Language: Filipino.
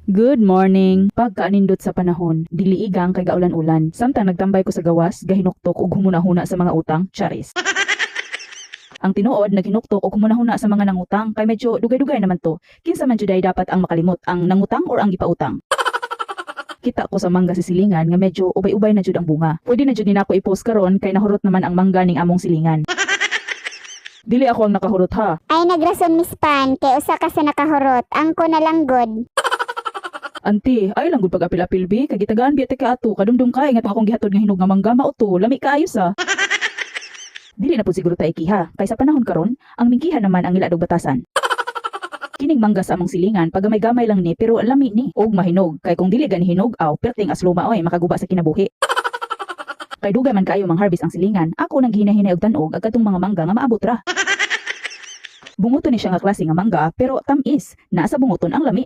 Good morning. Pagkaanindot sa panahon, dili igang kay gaulan-ulan. Samtang nagtambay ko sa gawas, gahinuktok ug humuna-huna sa mga utang, charis. Ang tinuod, naghinuktok ug humuna-huna sa mga nangutang, kay medyo dugay-dugay naman to. Kinsa man juday dapat ang makalimot, ang nangutang or ang gipautang? Kita ko sa mangga sa silingan nga medyo ubay-ubay na jud ang bunga. Pwede na jud nako i-post karon kay nahurot naman ang mangga ning among silingan. Dili ako ang nakahurot ha. Ay nagrason Miss Pan, kay usa ka sa nakahurot, ang ko na lang god. Auntie, ay lang gud pag-apil-apil bi, kay gitagaan biya ka ato, kadumdum kay nga akong gihatod nga hinog nga mangga mauto, lami kaayo sa. Dili na pud siguro ta ikiha, kay sa panahon karon, ang mingkihan naman ang iladog batasan. Kining mangga sa among silingan, pagamay-gamay lang ni pero lami ni og mahinog, kay kung dili gani hinog aw perting as luma oy makaguba sa kinabuhi. Kay dugay man kaayo mang-harvest ang silingan, ako nang hinahinay og tan-og agkatong mga mangga nga maabot ra. Bunguton ni siya nga klase nga mangga pero tamis, naa sa bunguton ang lami.